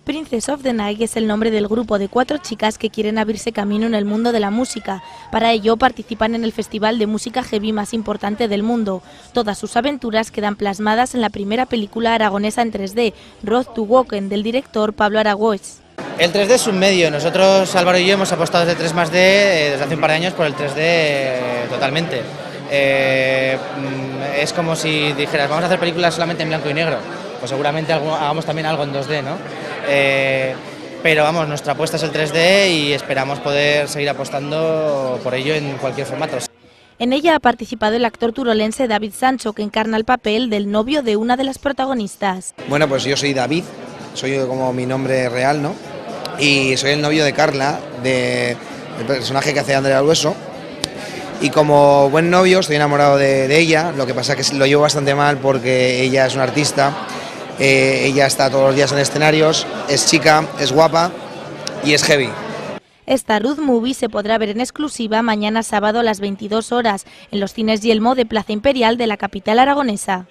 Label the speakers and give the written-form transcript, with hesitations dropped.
Speaker 1: Princess of the Night es el nombre del grupo de 4 chicas que quieren abrirse camino en el mundo de la música. Para ello participan en el festival de música heavy más importante del mundo. Todas sus aventuras quedan plasmadas en la primera película aragonesa en 3D, Road to Woken, del director Pablo Aragüés.
Speaker 2: El 3D es un medio. Nosotros, Álvaro y yo, hemos apostado desde 3+D desde hace un par de años por el 3D totalmente. Es como si dijeras, vamos a hacer películas solamente en blanco y negro. Pues seguramente hagamos también algo en 2D, ¿no? Pero vamos, nuestra apuesta es el 3D y esperamos poder seguir apostando por ello en cualquier formato.
Speaker 1: En ella ha participado el actor turolense David Sancho, que encarna el papel del novio de una de las protagonistas.
Speaker 3: Bueno, pues yo soy David, soy como mi nombre real, ¿no? Y soy el novio de Carla, del personaje que hace Andrea Grueso. Y como buen novio estoy enamorado de ella, lo que pasa es que lo llevo bastante mal porque ella es una artista, ella está todos los días en escenarios, es chica, es guapa y es heavy.
Speaker 1: Esta road movie se podrá ver en exclusiva mañana sábado a las 22 horas en los cines Yelmo de Plaza Imperial de la capital aragonesa.